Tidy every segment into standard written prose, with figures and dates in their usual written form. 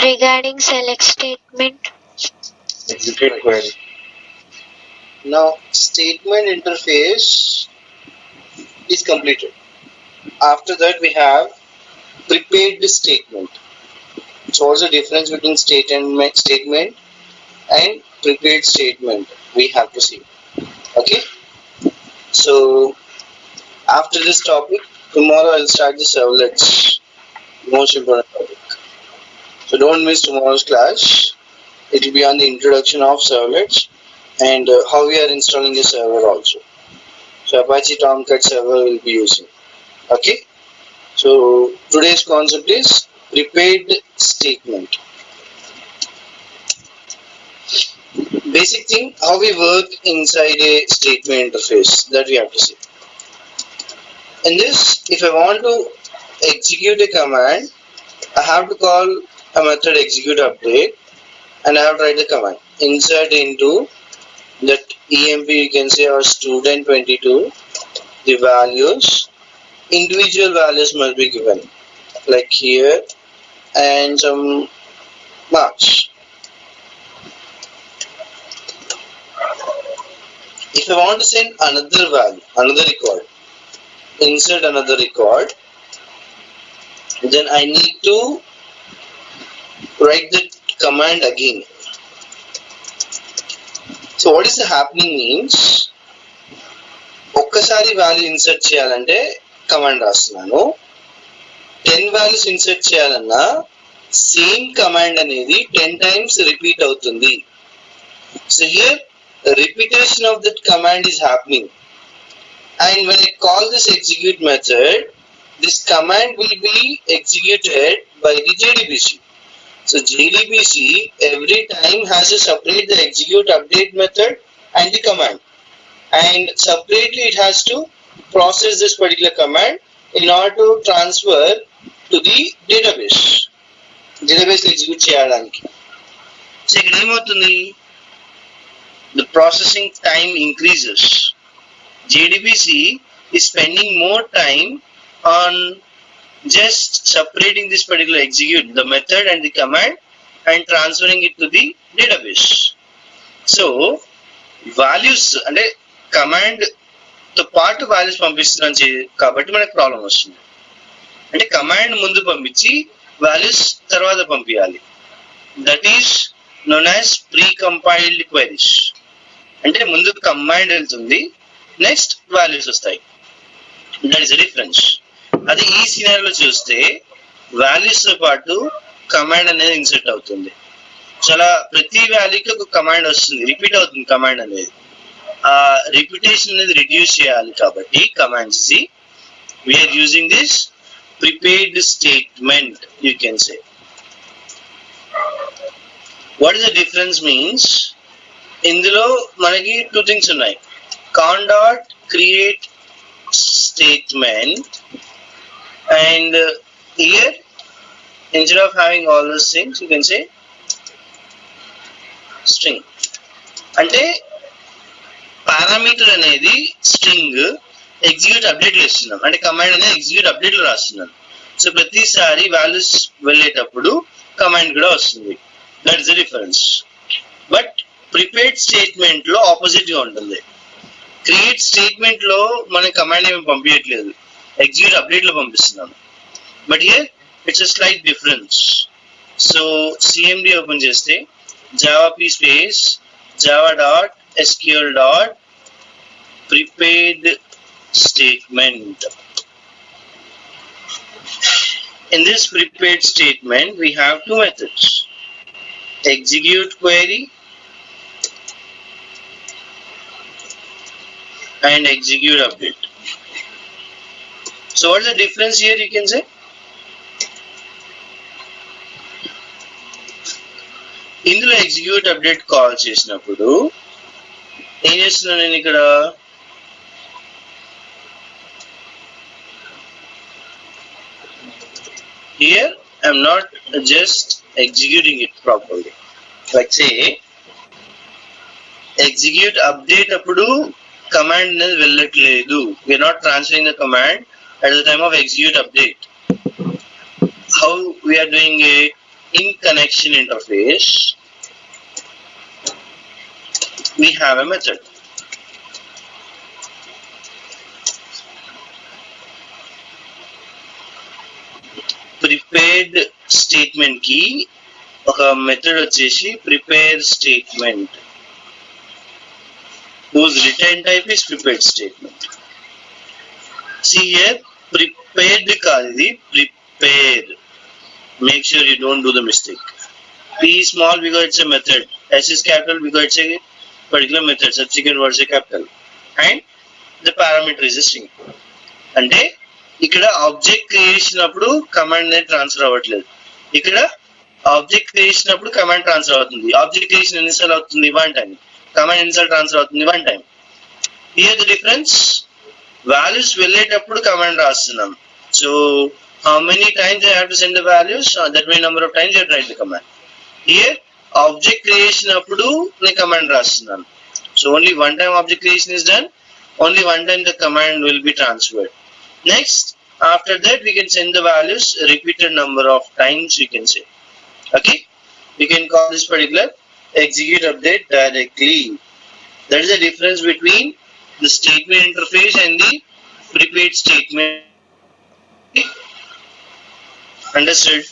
regarding select statement. Execute query. Now statement interface is completed. After that we have prepared statement. So what's the difference between statement and prepared statement? We have to see. Okay. So after this topic, tomorrow I'll start the servlets. Most important topic. So don't miss tomorrow's class. It will be on the introduction of servlets and how we are installing a server also. So Apache Tomcat server will be using. Okay. So today's concept is prepared statement. Basic thing, how we work inside a statement interface, that we have to see. In this, if I want to execute a command, I have to call a method execute update and I have to write the command. Insert into that EMP, you can say, or student 22, the values, individual values must be given, like here, and some marks. If I want to send another value, another record, insert another record, then I need to write the command again. So what is happening means, ఒక్కసారి value insert చేయాలంటే command రాస్తున్నాను, 10 values insert చేయాలన్నా same command అనేది 10 times repeat అవుతుంది. So here repetition of that command is happening, and when I call this execute method, this command will be executed by the JDBC. So JDBC every time has to separate the execute update method and the command, and separately it has to process this particular command in order to transfer to the database execute cheyadaniki. So ikkada em avutundi, the processing time increases. JDBC is spending more time on just separating this particular execute, the method and the command, and transferring it to the database. So values అంటే command తో పాటు values పంపిస్తున్నాం కాబట్టి మనకు problem వస్తుంది. అంటే command ముందు పంపించి వాల్యూస్ తర్వాత పంపించాలి. That is known as pre-compiled queries. అంటే ముందు కమాండ్ వెళ్తుంది, నెక్స్ట్ వాల్యూస్ వస్తాయి. That is the difference. అది ఈ సినారియోలో చూస్తే వాల్యూస్ తో పాటు కమాండ్ అనేది ఇన్సర్ట్ అవుతుంది. చాలా ప్రతి వాల్యూకి ఒక కమాండ్ వస్తుంది, రిపీట్ అవుతుంది కమాండ్ అనేది. ఆ రిపిటేషన్ అనేది రిడ్యూస్ చేయాలి కాబట్టి commands we're using this prepared statement, you can say. What is the difference means, ఇందులో మనకి 2 things ఉన్నాయి. Con dot create statement, and here instead of having all those things you can say string. అంటే parameter అనేది string execute update లో ఇస్తున్నాం, అంటే command అనేది execute update లో రాస్తున్నాను. సో ప్రతిసారి వాల్యూస్ వెళ్ళేటప్పుడు కమాండ్ కూడా వస్తుంది. That is the difference. But prepared statement లో ఆపోజిట్ గా ఉంటుంది. క్రియేట్ స్టేట్మెంట్ లో మన కమాండ్ ఏమి పంపించట్లేదు, ఎగ్జిక్యూట్ అప్డేట్ లో పంపిస్తున్నాను. But here it's a slight difference. So CMD open చేస్తే Java P space Java dot SQL dot prepared statement. In this prepared statement we have 2 methods, execute query and execute update. So what is the difference here, you can say? ఇందులో execute update call చేసినప్పుడు ఏం చేస్తున్నాను నేను ఇక్కడ, here I am not just executing it properly. Like say execute update అప్పుడు command అనేది వెళ్ళట్లేదు, we are not transferring the command at the time of execute update. How we are doing it? in connection interface, we have a method. Prepared statement ki oka method vachesi prepare statement, whose return type is prepared statement. See here, prepared kaadi, prepare. Make sure you don't do the mistake. P small because it's a method. S is capital because it's a particular method. Subsequent words are capital. And the parameter is a string. అంటే ఇక్కడ object creation అప్పుడు command అనేది transfer అవ్వట్లేదు. ఇక్కడ object creation అప్పుడు command transfer అవుతుంది. Object creation ఎన్నిసార్లు అవుతుంది? 1 టైం. కమాండ్ ఎన్నిసార్లు ట్రాన్స్ఫర్ అవుతుంది? 1 time. Here the difference, values వెళ్ళేటప్పుడు కమాండ్ రాస్తున్నాం. So how many times I have to send the values? That many number of times you have to write the command. Here object creation అప్పుడు నేను command రాస్తున్నాను. So only one time object creation is done. Only one time the command will be transferred. Next, after that we can send the values repeated number of times we can say. Okay, we can call this particular execute update directly. That is the difference between the statement interface and the prepared statement. Understood?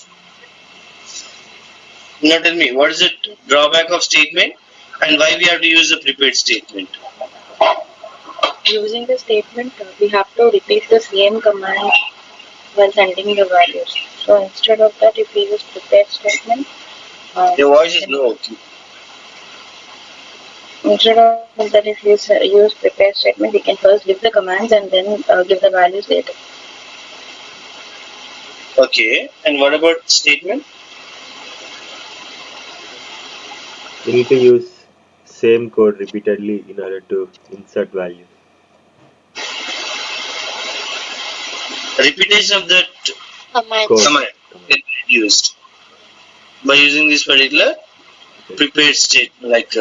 Now tell me, what is the drawback of statement and why we have to use the prepared statement? Using the statement, we have to repeat the same command while sending the values. So instead of that, if we use prepared statement, Your voice is low. instead of that, if you use prepared statement, we can first give the commands and then give the values later. Okay, and what about statement? You need to use same code repeatedly in order to insert value. Repetition of that Command. Code. command is used by using this particular prepared statement, like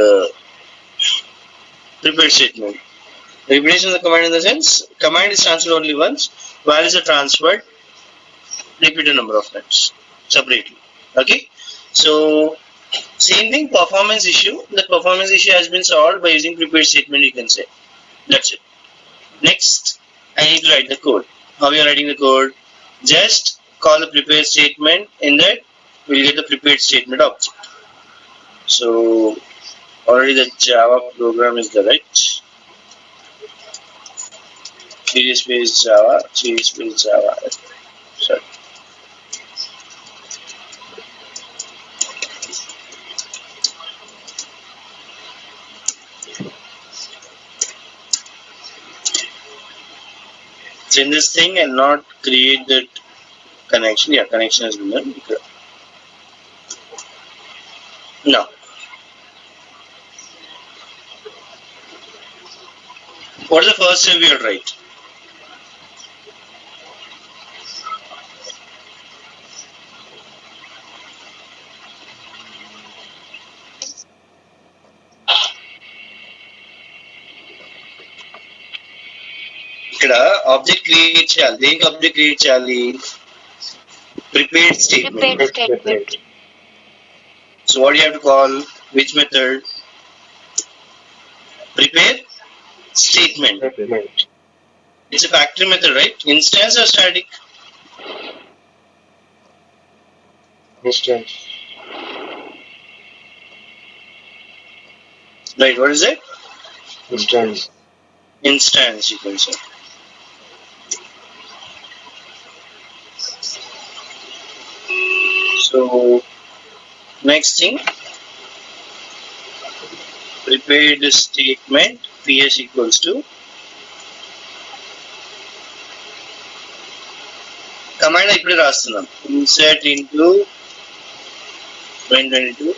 prepared statement. Repetition of the command in the sense, command is transferred only once, values are transferred repeated number of times separately. Okay, so same thing, performance issue. The performance issue has been solved by using prepared statement, you can say. That's it. Next, I need to write the code. How we are writing the code? Just call the prepared statement. In that, we'll get the prepared statement object. So already the Java program is the right. CD space Java, CD space Java. Sorry. In this thing and not create that connection. Yeah, connection has been done. Now, what is the first step we will write? ఇక్కడ object create చేయాలి. దేనికి object create చేయాలి? Prepared statement. Prepared statement. So what do you have to call? Which method? Prepare statement. It's a factory method, right? Instance or static? Instance. Right, what is it? Instance. Instance, you can say. So next thing, prepared statement ps equals to command ఇప్పుడు రాస్తున్నాం. Insert into 2022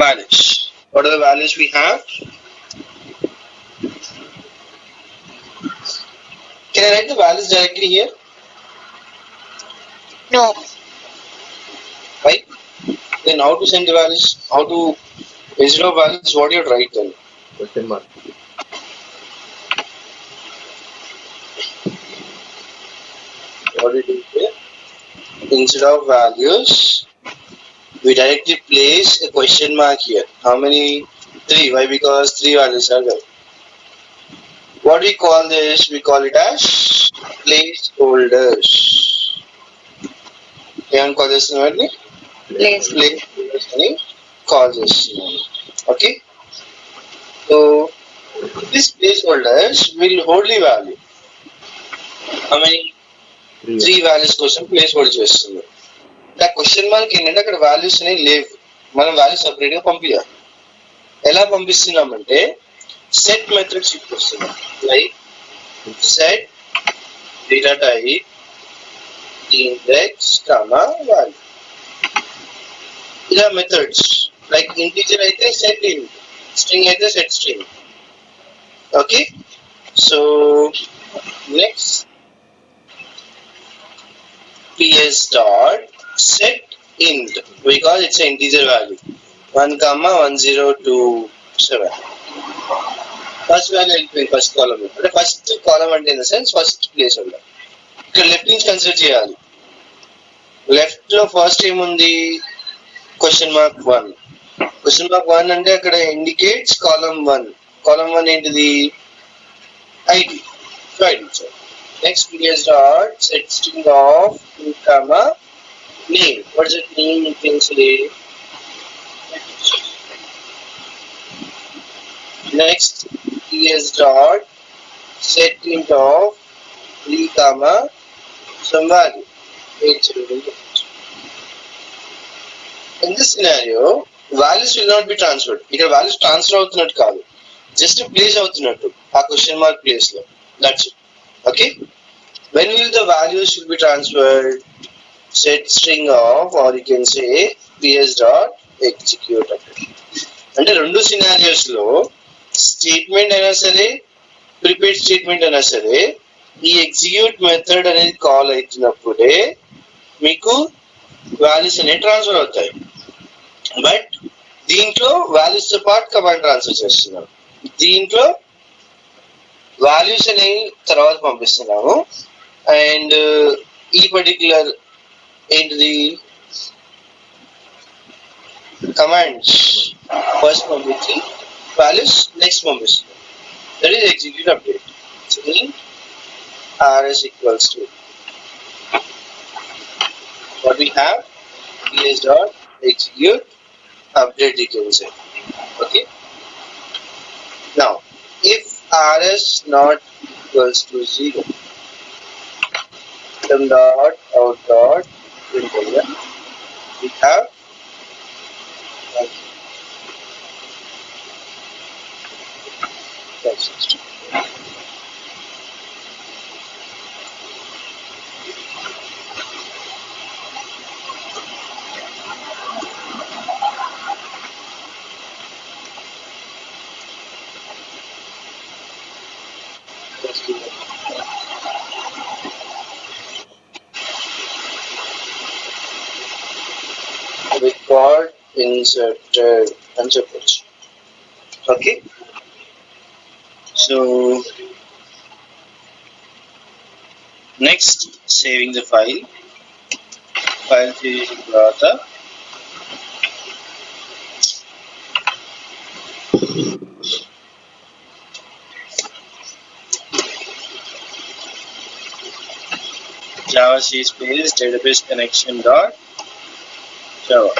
values. What are the values we have? Can I write the values directly here? No. Right? Then how to send the values? How to, instead of values, what do you write then? Question mark. What do you do here? instead of values, we directly place a question mark here. How many? 3. Why? Because 3 values are there. What we call this? We call it as placeholders. Can call this only? Placeholders అని call చేస్తున్నాను. Okay. So this placeholders will hold the value. How many? 3 values కోసం place hold చేస్తున్నాం. ఆ question mark ఏంటంటే అక్కడ values అనేవి లేవు, మనం వాల్యూస్ సపరేట్ గా పంపించాలి. ఎలా పంపిస్తున్నామంటే సెట్ మెథడ్స్ యూజ్ చేస్తున్నాం. Like set data type index comma value, ఇలా మెథడ్స్. లైక్ ఇంటీజర్ అయితే సెట్ ఇన్, స్ట్రింగ్ అయితే set string. Okay. So next ps dot set int, because it's an integer value 1 comma 1027. First value వెళ్ళిపోయింది first column. అంటే first column అంటే in the sense first place holder. ఇక్కడ left నుంచి consider చేయాలి. Left లో first ఏముంది? Question mark 1. Question mark 1 అంటే అక్కడ ఇండికేట్స్ కాలమ్ 1. కాలమ్ 1 ఏంటిది? ID. So ID. Next ps dot set string of 2 comma name. What is it name? You can say. Next ps dot set int of 3 comma some value. In this scenario, values will not be transferred. Here values transfer అవుతున్నట్టు కాదు, just place అవుతున్నట్టు ఆ question mark place లో. That's it. Okay. When will the values should be transferred? Set string of, or you can say ps dot execute. అంటే రెండు scenarios లో statement అయినా సరే ప్రిపేర్ స్టేట్మెంట్ అయినా సరే ఈ ఎగ్జిక్యూట్ మెథడ్ అనేది కాల్ అవుతున్నప్పుడే మీకు వాల్యూస్ అనేవి ట్రాన్స్ఫర్ అవుతాయి. బట్ దీంట్లో వాల్యూస్ తో పాటు కమాండ్ ట్రాన్స్ఫర్ చేస్తున్నాం. దీంట్లో వాల్యూస్ అనేవి తర్వాత పంపిస్తున్నాము. అండ్ ఈ పర్టిక్యులర్ ఏంటిది కమాండ్స్ ఫస్ట్ పంపించి వాల్యూస్ నెక్స్ట్ పంపిస్తున్నాం. That is execute update. rs equals to what we have, ps dot execute update, you can say. Okay. Now if rs not equals to 0, system dot out dot println, we have record inserted and support. Okay. So next, saving the file చేసిన తర్వాత java c space database connection dot java.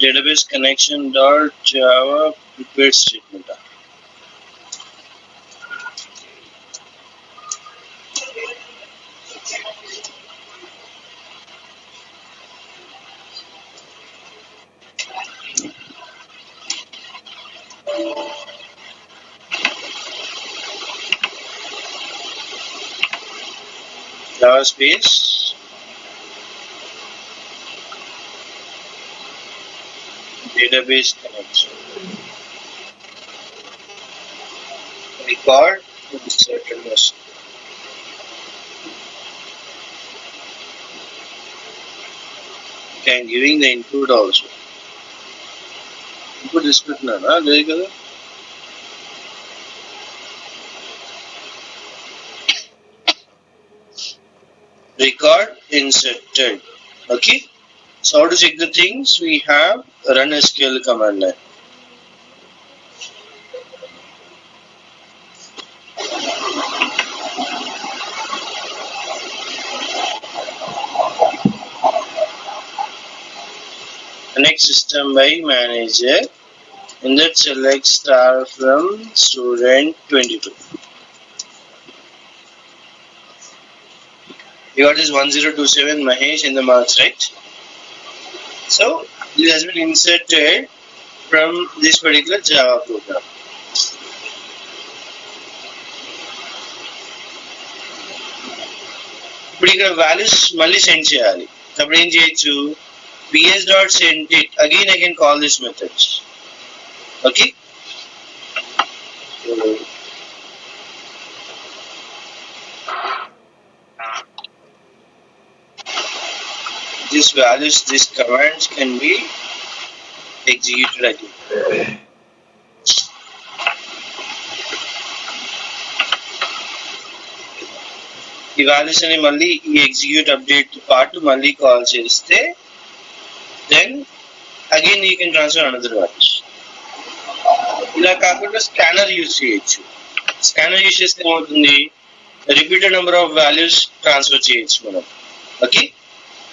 database connection dot java prepare statement. Java space database connection record inserted message. I'm giving the input also. Input తీసుకుంటున్నానా లేదు కదా. Record inserted. Okay. So how to check the things? We have run SQL command line. Connect system by manager. And that select star from student 22. You got this 1027 Mahesh in the marks, right? So this has been inserted from this particular Java program. ఇప్పుడు ఇక్కడ values మళ్ళీ send చేయాలి. అప్పుడు ఏం చేయొచ్చు, ps.send it. Again I can call this method. Okay. These values, these commands can be executed again. ఈ values అని మళ్ళీ ఈ ఎగ్జిక్యూట్ అప్డేట్ పార్ట్ మళ్ళీ కాల్ చేస్తే then again you can transfer another values. ఇలా కాకుండా స్కానర్ యూజ్ చేయొచ్చు. Scanner use చేస్తే ఏమవుతుంది, repeated number of values transfer చేయొచ్చు మనం. ఓకే,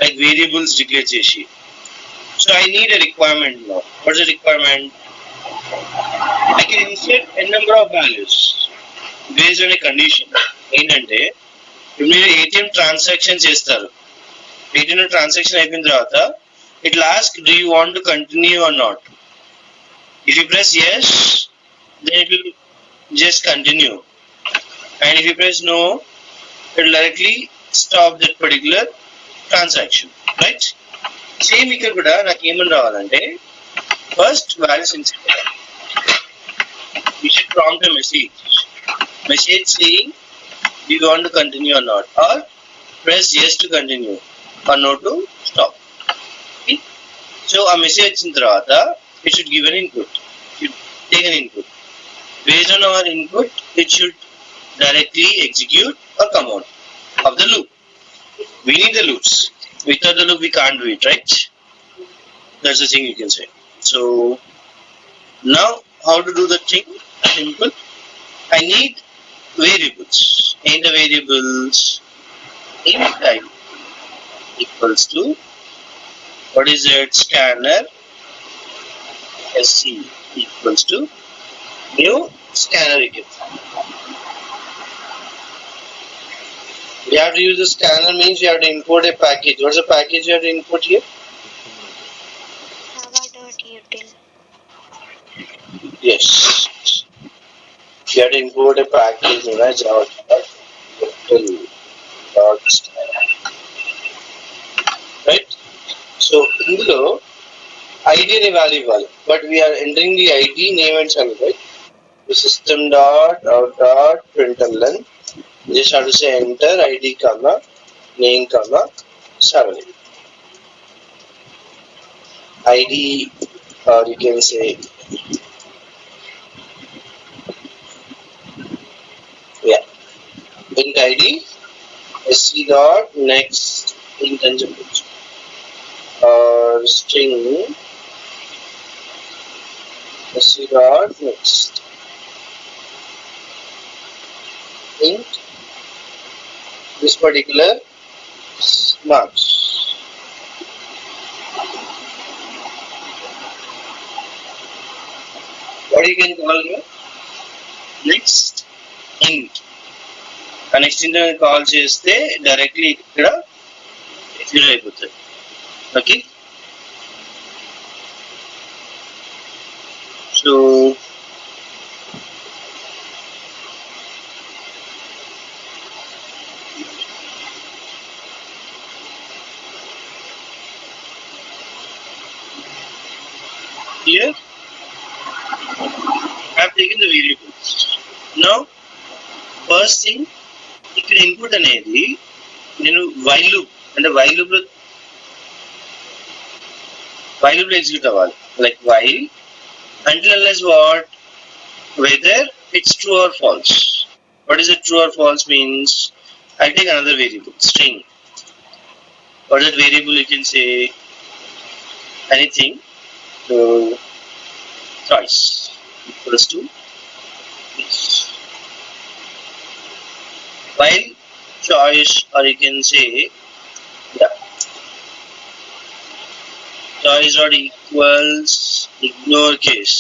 లైక్ వేరియబుల్స్ డిక్లేర్ చేసి. So I need a requirement now. What's the requirement? I can insert N number of values based on a condition. ఏంటంటే ఇప్పుడు మీరు ATM transaction చేస్తారు. ATM transaction అయిపోయిన తర్వాత it will ask, do you want to continue or not? If you press yes, then it will just continue, and if you press no, it will directly stop that particular transaction, right? Same ఇక్కడ కూడా నాకు ఏమని రావాలంటే first values insert చేయాలి. You should prompt a message saying do you want to continue or not, or press yes to continue or no to stop. So a message వచ్చిన తర్వాత it should give an input. It should take an input. Based on our input, it should directly execute a command of the loop. We need the loops. Without the loop, we can't do it, right? That's the thing you can say. So now, how to do the thing? Simple. I need variables. And the variables in type equals to, what is it? Scanner sc equals to new scanner again. We have to use the scanner, means you have to import a package. What's the package you have to import here? Java.util. Yes. You have to import a package, right? Java.util. Right? So ఇందులో ID అనే value ఇవ్వాలి, but we're entering the ID name and చల్, right? System dot out dot println, just have to say enter id comma name comma 7 id, or you can say int id sc dot next int and or string sc dot next int this particular marks. What you can call here? Next int. ఆ next int call చేస్తే directly ఇక్కడ execute అయిపోతుంది. Okay, so here I have taken the variables. Now first thing, ఇక్కడ input అనేది నేను while loop, అంటే while loop లో while loop execute అవ్వాలి, like while until unless what, whether it's true or false. What is it true or false means? I take another variable, string. What is that variable? You can say anything. So choice equals to this. While choice, or you can say choice dot equals ignore case.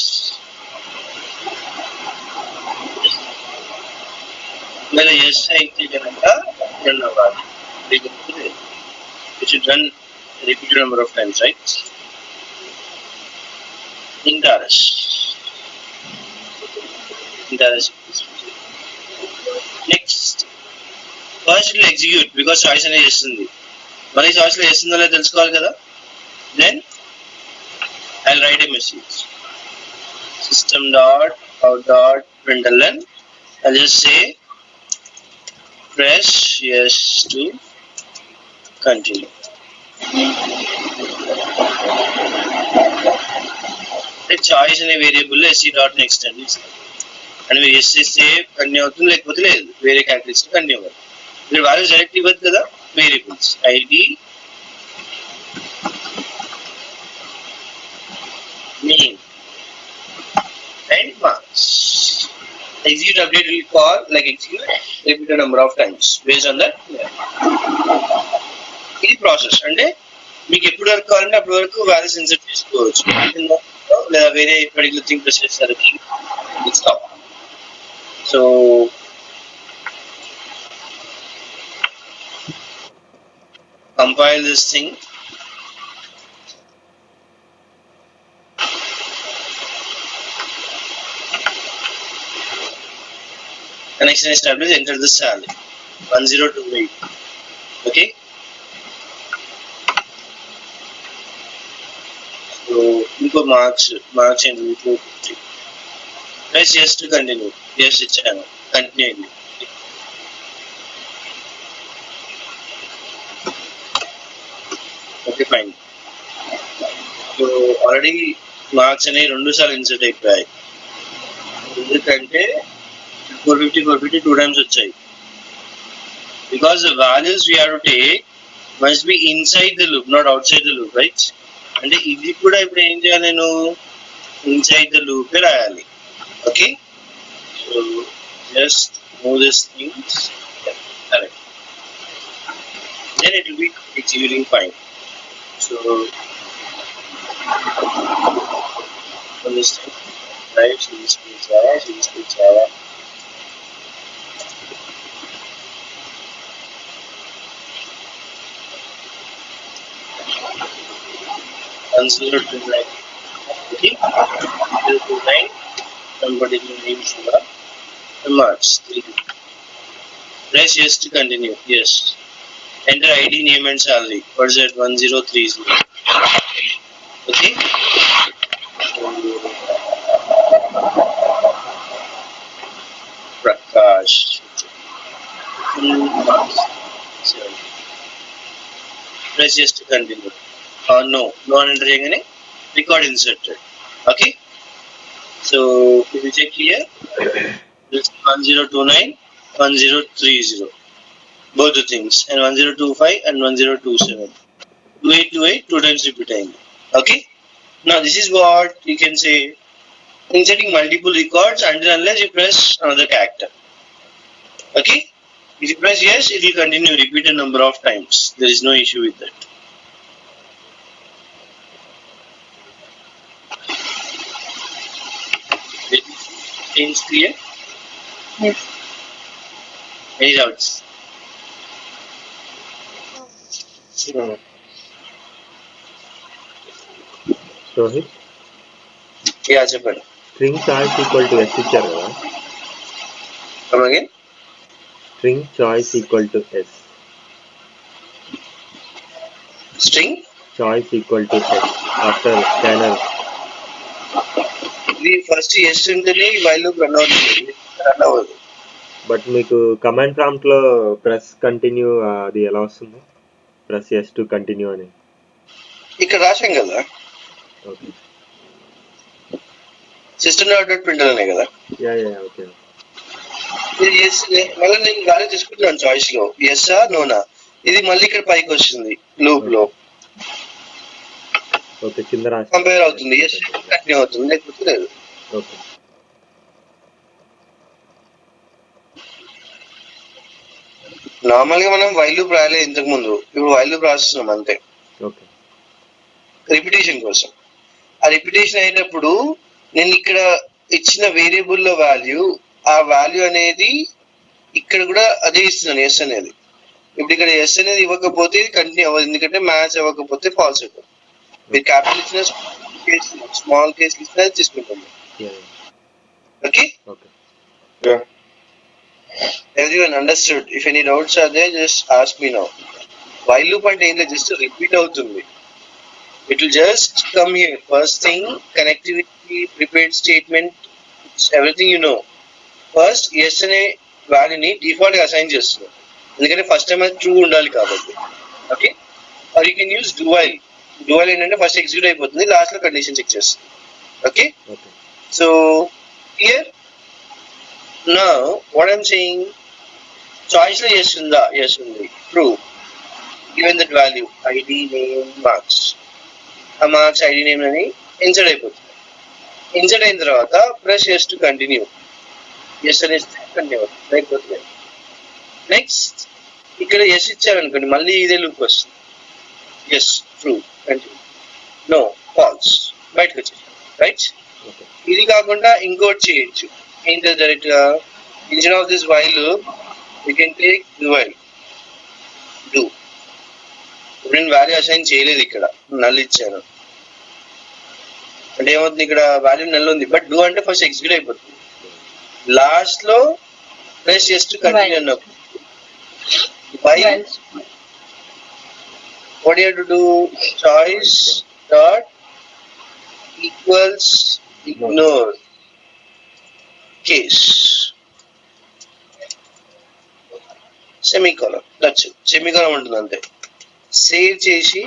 Well, yes, I take another run about. It should run a repeated number of times, right? Interest. Next, first it will execute because choice అనేది చేస్తుంది. మళ్ళీ choice లో చేస్తుందో లేదో తెలుసుకోవాలి కదా. Then I'll write a message. System dot out dot println. I'll just say press yes to continue. The choice in a variable sc dot next and and we yes say continue అవుతుంది, లేకపోతే లేదు, వేరే characters continue అవ్వాలి. మీరు values direct ఇవ్వదు కదా, variables ID name and marks. Execute update will call like execute repeated number of times based on that. ఇది process అంటే మీకు ఎప్పుడు వరకు కావాలంటే అప్పటి వరకు వాల్యూస్ ఇన్సర్ట్ చేసుకోవచ్చు, లేదా వేరే పర్టికులర్ థింగ్ ప్రెస్ చేసేసరికి stop. So compile this thing. Connection established, enter the salary 1028. Okay, so inko marks and 250. Press yes to continue. Yes, it's continue. Okay, fine. So already marks అనేవి 2 సార్లు insert అయిపోయాయి, ఎందుకంటే 450 2 times వచ్చాయి. Because the values we have to take must be inside the loop, not outside the loop, right? అంటే ఇది కూడా ఇప్పుడు ఏం చేయాలి, నేను inside the loop రాయాలి. Okay, so just move these things correct, then it will be executing fine. So on this thing, right, so this is Java. Answer to like, okay, 029, somebody name Shiva, March 3. Press yes to continue. Yes. Enter ID, name and salary. What is that? 1030. Okay. Prakash. Press yes to continue. No enter cheyagane record inserted. Okay, so if you check here, this 1029 1030, both the things, and 1025 and 1027, 2828 2 times repeating. Okay, now this is what you can say inserting multiple records until unless you press another character. Okay, if you press yes, it will continue repeated number of times. There is no issue with that. Seems clear? Yes. Any doubts? Rohit, Yeah, చెప్పండి. string choice equal to s ఇచ్చారు కదా, Come again? string choice equal to s, String? choice equal to s after scanner. ఇది first yes ఉంటేనే while loop run అవుతుంది, run అవ్వదు. But మీకు command prompt లో press continue అది ఎలా వస్తుంది, ప్రెస్ ఎస్ టు కంటిన్యూ అని ఇక్కడ రాశాం కదా. ఓకే. system.println అనే కదా. ఓకే. ఇది yes మళ్ళీ నేను వాల్యూ తీసుకుంటున్నాను చాయిస్ లో ఎస్ నోనా, ఇది మళ్ళీ ఇక్కడ పైకి వస్తుంది లూప్ లో ఓకే. కింద రాసి కంపేర్ అవుతుంది, ఎస్ కంటిన్యూ అవుతుంది, లేకపోతే లేదు. ఓకే. నార్మల్ గా మనం వైల్ లూప్ రాయలేదు ఇంతకు ముందు, ఇప్పుడు వైల్ లూప్ రాస్తున్నాం అంతే ఓకే. రిపిటేషన్ కోసం. ఆ రిపిటేషన్ అయినప్పుడు నేను ఇక్కడ ఇచ్చిన వేరియబుల్ లో వాల్యూ, ఆ వాల్యూ అనేది ఇక్కడ కూడా అదే ఇస్తున్నాను ఎస్ అనేది. ఇప్పుడు ఇక్కడ ఎస్ అనేది ఇవ్వకపోతే ఇది కంటిన్యూ అవ్వదు, ఎందుకంటే మ్యాచ్ అవ్వకపోతే ఫాల్స్ అయిపోతుంది. మీరు క్యాపిటల్ ఇచ్చిన స్మాల్ కేస్ ఇచ్చినా తీసుకుంటుంది. Okay, everyone understood? If any doubts are there, just ask me now. While loop అంటే ఏంటో జస్ట్ రిపీట్ అవుతుంది. It will just come here. First thing, connectivity, prepared statement, everything you know. First, yes అనే వాల్యూని default గా assign చేస్తున్నాం, ఎందుకంటే first time అది true ఉండాలి కాబట్టి. Okay, or you can use do while. Do while ఏంటంటే ఫస్ట్ ఎగ్జిక్యూట్ అయిపోతుంది, లాస్ట్ లో కండిషన్ చెక్ చేస్తుంది. Okay, so here now what I'm saying, choice లో yes ఉందా, yes ఉంది, true, given that value ID name marks. ఆ మార్క్స్ ఐడి నేమ్ అని insert అయిపోతుంది. ఇన్సర్ట్ అయిన తర్వాత press yes to continue. Yes అనేసి కంటిన్యూ అవుతుంది, లేకపోతే నెక్స్ట్ ఇక్కడ ఎస్ ఇచ్చారనుకోండి మళ్ళీ ఇదే లూప్ వస్తుంది. Yes true continue, no false, బయటకు వచ్చేసి రైట్. ఇది కాకుండా ఇంకోటి చేయొచ్చు, ఏంటో డైరెక్ట్ గా instead of this while loop you can take divide do. ఇప్పుడు నేను వాల్యూ అసైన్ చేయలేదు, ఇక్కడ నల్ ఇచ్చాను అంటే ఏమవుతుంది, ఇక్కడ వాల్యూ నల్ ఉంది, బట్ డూ అంటే ఫస్ట్ ఎగ్జిక్యూట్ అయిపోతుంది. లాస్ట్ లో ప్రెస్ yes to continue అన్నప్పుడు while what you have to do, choice dot equals ignore case semicolon, that's it. semicolon ఉంటుంది అంతే. సేవ్ చేసి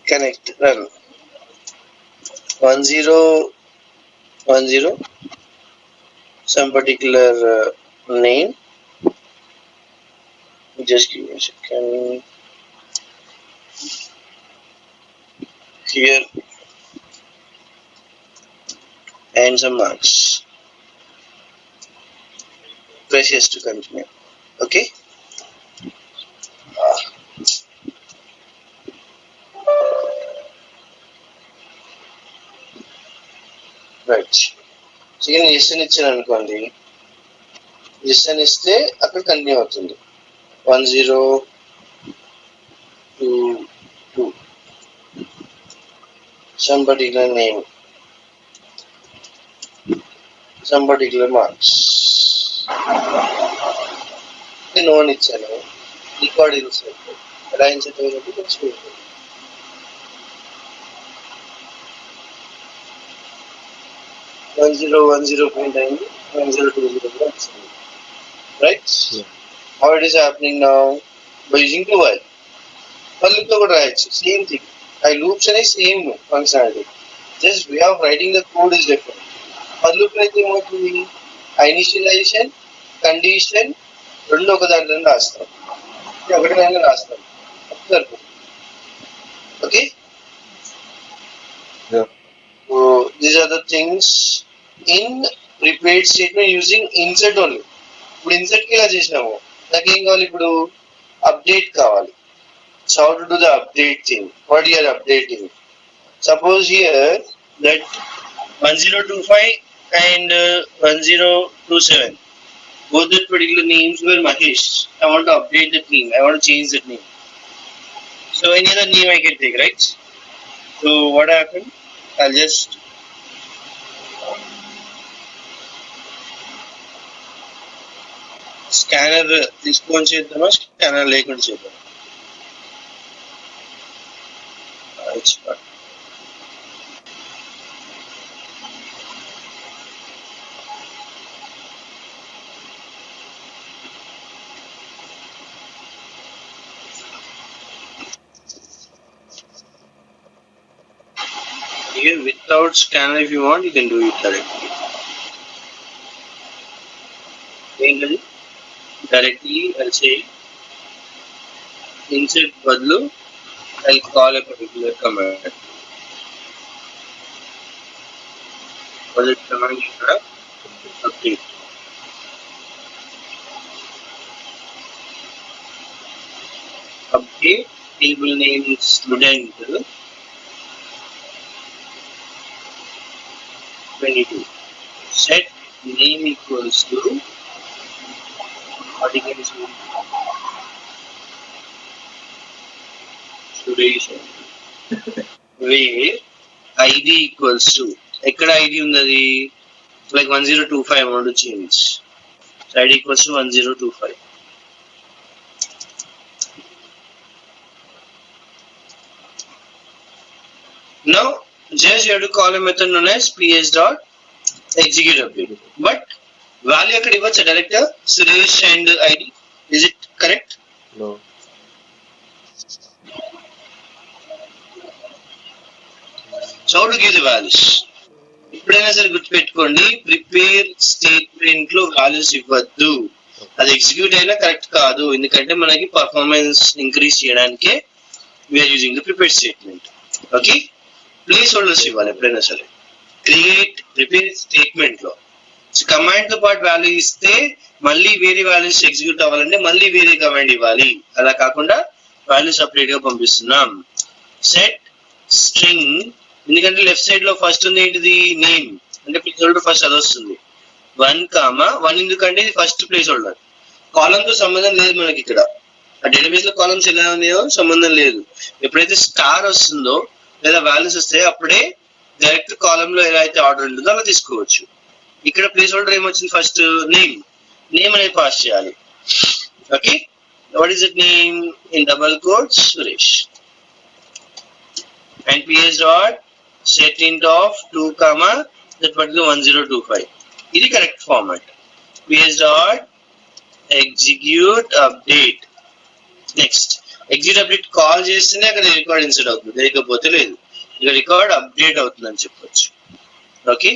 connect run 1010 some particular name. Just give me a second. Here and some marks. Press yes to continue. Okay. Right, చికెన్ yes అని ఇచ్చాను అనుకోండి, yes అని ఇస్తే అక్కడ కంటిన్యూ అవుతుంది. 1022 some particular name, some particular marks. No అని ఇచ్చాను, రికార్డ్ ఇన్సర్ట్ ఎలా ఇన్సర్ట్ అయినట్టు తెచ్చుకుంటుంది. One zero point అయింది, 1020 right? How it is happening now? By using do while. For loop లో కూడా రాయొచ్చు, same thing. I loops అనే same functionality, just way of writing the code is different. For loop అయితే ఏమవుతుంది, initialisation condition రెండు ఒక దాంట్లో రాస్తాం, ఒకటి దాంట్లో రాస్తాం, సరిపోతుంది. Okay, so these are the things in prepared statement using insert only. ఇప్పుడు ఇన్సర్ట్ కి ఇలా చేసినాము, నాకు ఏం కావాలి, ఇప్పుడు అప్డేట్ కావాలి. So how to do the update thing? What you are updating? Suppose here that 1025 and 1027, both the particular names were Mahesh. I want to update that name, I want to change that name. So any other name I can take, right? So what happened, I'll just scanner తీసుకొని చేద్దామా, scanner లేకుండా చేద్దాం. Here without scanner, if you want, you can do it directly. Directly, I'll say insert badlu, I'll call a particular command. For that command, you have update. Update table name student 22. Set name equals to what you can say Suresh, where ID equals to ekkada ID undadi like 1025 I want to change. So ID equals to 1025. Now just you have to call a method known as ps.execute update. But value akkada ivvacha direct Suresh and ID. Is it correct? No. So how to give the values? ఎప్పుడైనా సరే గుర్తుపెట్టుకోండి, prepare statement లో values ఇవ్వద్దు. అది execute అయినా correct కాదు, ఎందుకంటే మనకి పర్ఫార్మెన్స్ ఇంక్రీజ్ చేయడానికే we are using the prepare statement. Okay, place holders ఇవ్వాలి ఎప్పుడైనా సరే. క్రియేట్ ప్రిపేర్ స్టేట్మెంట్ లో కమాండ్ తో పాటు వాల్యూ ఇస్తే మళ్ళీ వేరే వాల్యూస్ ఎగ్జిక్యూట్ అవ్వాలంటే మళ్ళీ వేరే కమాండ్ ఇవ్వాలి. అలా కాకుండా వాల్యూస్ సపరేట్ గా పంపిస్తున్నాం. సెట్ స్ట్రింగ్, ఎందుకంటే లెఫ్ట్ సైడ్ లో ఫస్ట్ ఉంది ఏంటిది నేమ్, అంటే ప్లేస్ హోల్డర్ ఫస్ట్ అది వస్తుంది. 1, ఎందుకంటే ఇది ఫస్ట్ ప్లేస్ హోల్డర్. కాలమ్ తో సంబంధం లేదు మనకి ఇక్కడ. ఆ డేటాబేస్ లో కాలమ్స్ ఎలా ఉన్నాయో సంబంధం లేదు. ఎప్పుడైతే స్టార్ వస్తుందో లేదా వాల్యూస్ వస్తాయో అప్పుడే డైరెక్ట్ కాలమ్ లో ఎలా అయితే ఆర్డర్ ఉంటుందో అలా తీసుకోవచ్చు. ఇక్కడ ప్లేస్ హోల్డర్ ఏమొచ్చింది, ఫస్ట్ నేమ్ అనేది పాస్ చేయాలి. Okay, what is it name in double quotes Suresh and ps dot set int of 2 comma that particular 1025. ఇది correct format. ps dot execute update. Next execute update call చేస్తేనే అక్కడ record insert అవుతుంది, లేకపోతే లేదు. ఇక record update అవుతుంది అని చెప్పొచ్చు. ఓకే,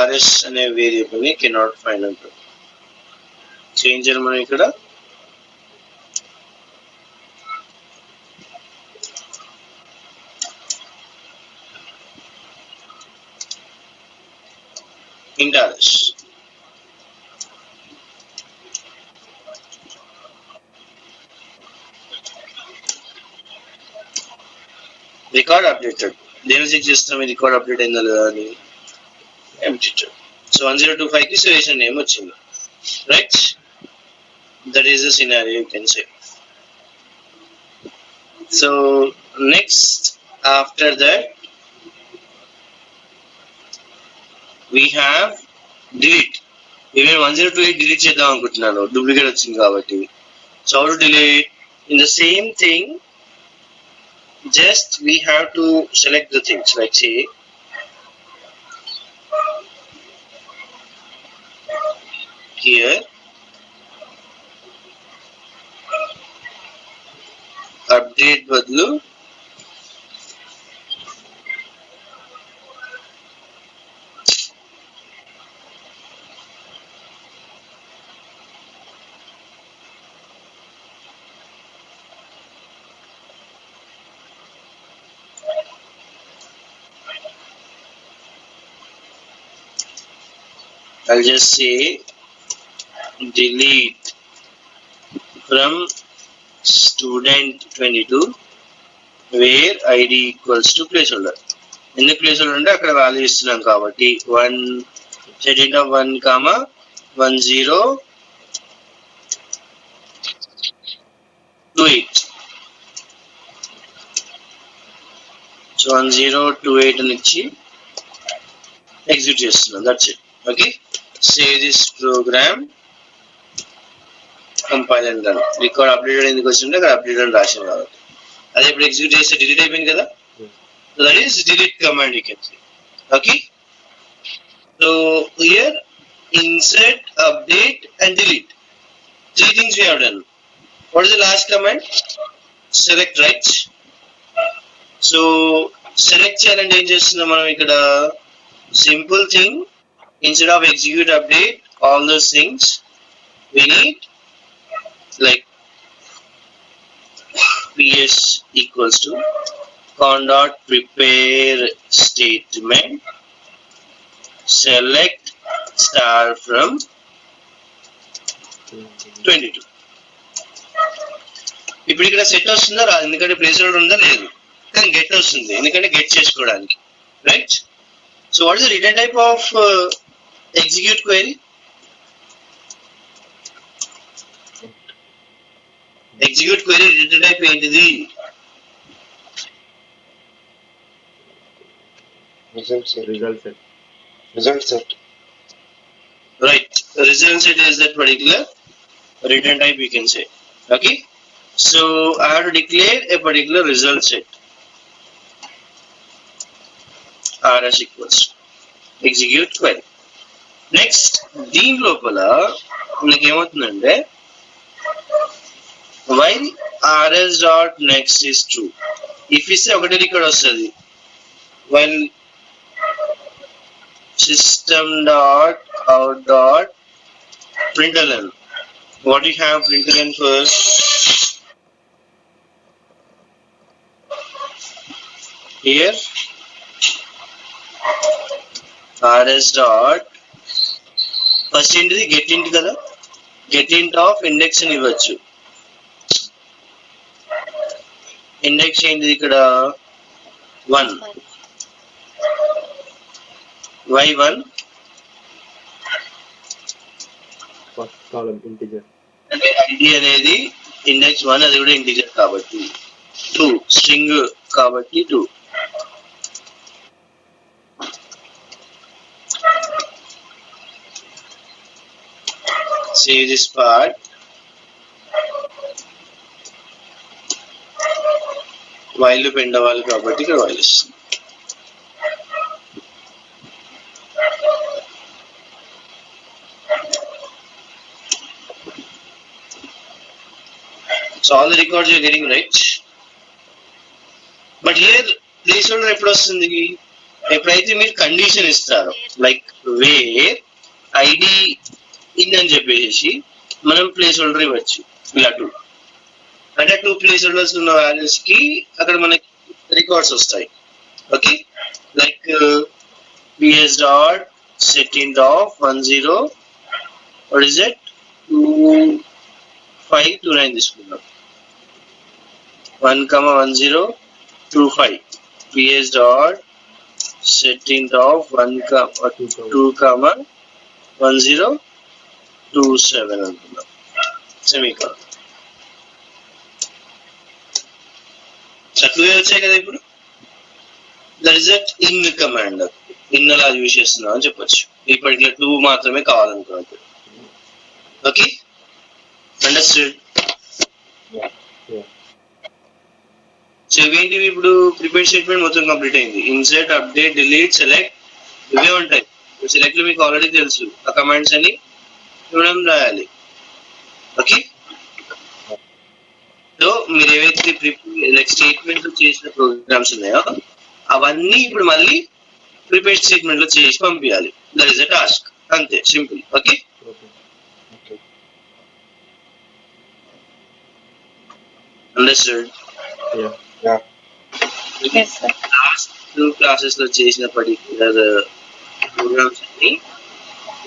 rs అనే వేరియబుల్ ని కెనాట్ ఫైండ్ అంటారు. చేంజ్ అని మనం ఇక్కడ int rs. Record updated. దేని చెక్ చేస్తాం రికార్డ్ అప్డేట్ అయిందా లేదా అని. empty. So 1025 ki solution name వచ్చింది, right? That is the scenario you can say. So next after that we have delete. Even 1028 delete చేద్దాం అనుకుంటున్నాను, డూప్లికేట్ వచ్చింది కాబట్టి. So how to delete? In the same thing, just we have to select the things like say here update badlu I'll just say delete from student 22 where id equals to placeholder. ఎందుకు placeholder అంటే అక్కడ value ఇస్తున్నాం కాబట్టి 1 set int of 1 comma 1028. So 1028 అని ఇచ్చి execute చేస్తున్నాం. That's it. Okay, save this program, compile and run. Record updated ఎందుకు వచ్చింటే అక్కడ అప్డేట్ అని రాసిన కాబట్టి అదే ఇప్పుడు ఎగ్జిక్యూట్ చేస్తే డిలీట్ అయిపోయింది కదా. So that is delete command. You can see Okay, so here insert, update and delete, three things we have done. What is the last command? Select, right? So select చేయాలంటే ఏం చేస్తున్నాం మనం ఇక్కడ? Simple thing, instead of execute, update, all those things, we need like ps equals to con dot prepare statement select star from 22. ఇప్పుడు ఇక్కడ set వస్తుందా రాదు, ఎందుకంటే ప్లేస్ హోల్డర్ ఉందా లేదు, కానీ గెట్ వస్తుంది ఎందుకంటే గెట్ చేసుకోవడానికి, right? So what is the return type of execute query? Execute query return type ఏంటిది? result set. Right, result set is that particular return type, we can say. Okay, so I have to declare a particular result set. rs equals execute query. Next, దీని లోపల మనకి ఏమవుతుందంటే while rs dot next is true, if ఇస్తే ఒకటే record వస్తుంది. while system dot out dot println, what do you have println first? Here rs dot first ఏంటిది get int కదా, get int of index అని ఇవ్వచ్చు. ఇండెక్స్ ఏంటిది ఇక్కడ 1, y1 First column integer. అంటే id అనేది ఇండెక్స్ 1, అది కూడా ఇంటిజర్ కాబట్టి 2, స్ట్రింగ్ కాబట్టి 2. Save this part. while loop end అవ్వాలి కాబట్టి ఇక్కడ while ఇస్తుంది. So all the records you are getting right. But here placeholder ఎప్పుడు వస్తుంది? ఎప్పుడైతే మీరు కండిషన్ ఇస్తారు, లైక్ వేర్ ఐడి ఇన్ అని చెప్పేసి మనం ప్లేస్ హోల్డర్ ఇవ్వచ్చు. ఇలా 2 అంటే 2 ప్లేస్ హోల్డర్స్ ఉన్న వాల్యూస్ కి అక్కడ మనకి రికార్డ్స్ వస్తాయి. Okay, like ps dot set int of 10, what is it, 2529 తీసుకుందాం. 1,1025 ps dot set int of 1,2,1027 అనుకుందాం, సెమీకోలన్. చక్కగా వచ్చాయి కదా. ఇప్పుడు that is that in command, in అలా యూజ్ చేస్తున్నాం అని చెప్పొచ్చు. ఈ పర్టికులర్ 2 మాత్రమే కావాలనుకున్నప్పుడు. Okay, understood? సో ఇవేంటివి? ఇప్పుడు ప్రిపేర్ స్టేట్మెంట్ మొత్తం కంప్లీట్ అయింది. ఇన్సర్ట్, అప్డేట్, డిలీట్, సెలెక్ట్ ఇవే ఉంటాయి. సెలెక్ట్ లో మీకు ఆల్రెడీ తెలుసు, ఆ కమాండ్స్ అని ఇవ్వడం రాయాలి. ఓకే, సో మీరు ఏవైతే లైక్ స్టేట్మెంట్ లో చేసిన ప్రోగ్రామ్స్ ఉన్నాయో అవన్నీ ఇప్పుడు మళ్ళీ ప్రిపేర్ స్టేట్మెంట్ లో చేసి పంపించాలి. దట్ ఈస్ అ టాస్క్, అంతే, simple. Okay, understood? Yes, sir. Last 2 classes లో చేసిన పర్టికులర్ ప్రోగ్రామ్స్ అన్ని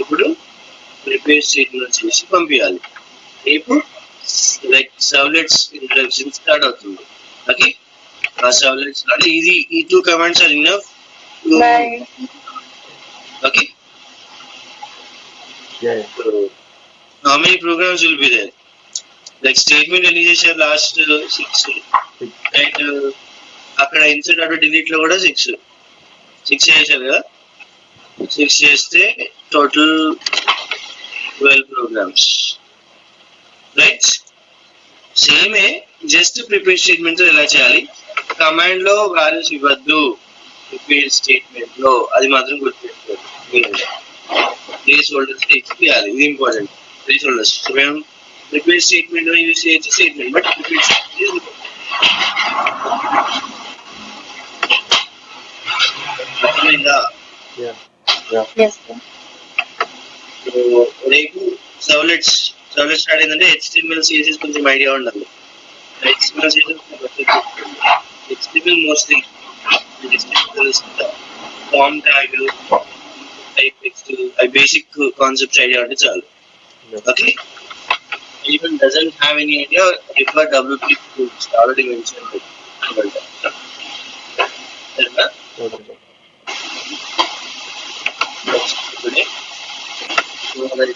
ఇప్పుడు ప్రిపేర్ స్టేట్మెంట్ చేసి పంపించాలి. ఇప్పుడు లైక్ సర్వ్లెట్స్ ఇంట్రడక్షన్ స్టార్ట్ అవుతుంది. ఓకే, ఆ సర్వ్లెట్స్ అంటే ఇది ఈ 2 commands are enough. Bye. Okay, Yeah. how many programs will be there? Like statement ఎన్ని చేశారు? Last 6, right? అక్కడ ఇన్సర్ట్ అటు డిలీట్ లో కూడా 6 చేశారు కదా. 6 చేస్తే టోటల్ 12 ప్రోగ్రామ్స్, రైట్? సేమే జస్ట్ ప్రిపేర్ స్టేట్మెంట్ ఎలా చేయాలి? కమాండ్ లో వాల్యూస్ ఇవ్వద్దు, ప్రిపేర్ స్టేట్మెంట్ లో అది మాత్రం గుర్తుపెట్టుకోండి. ప్లేస్ హోల్డర్స్ ఇవ్వాలి, ఇది ఇంపార్టెంట్. ప్లేస్ హోల్డర్స్ మేము ప్రిపేర్ స్టేట్మెంట్ లో యూజ్ చేయొచ్చు స్టేట్మెంట్, బట్ ప్రిపేర్ స్టేట్మెంట్ అర్థమైందా? Yeah. Yes, sir. రేపు సర్వ్లెట్స్ స్టార్ట్ అయిందంటే HTML CSS కొంచెం ఐడియా ఉండాలి. HTML CSS HTML mostly form tag, type text, అవి బేసిక్ కాన్సెప్ట్స్ ఐడియా ఉంటే చాలు. Yeah. Okay, even doesn't have any idea, refer double click to already mentioned. Okay, sir. Today, so that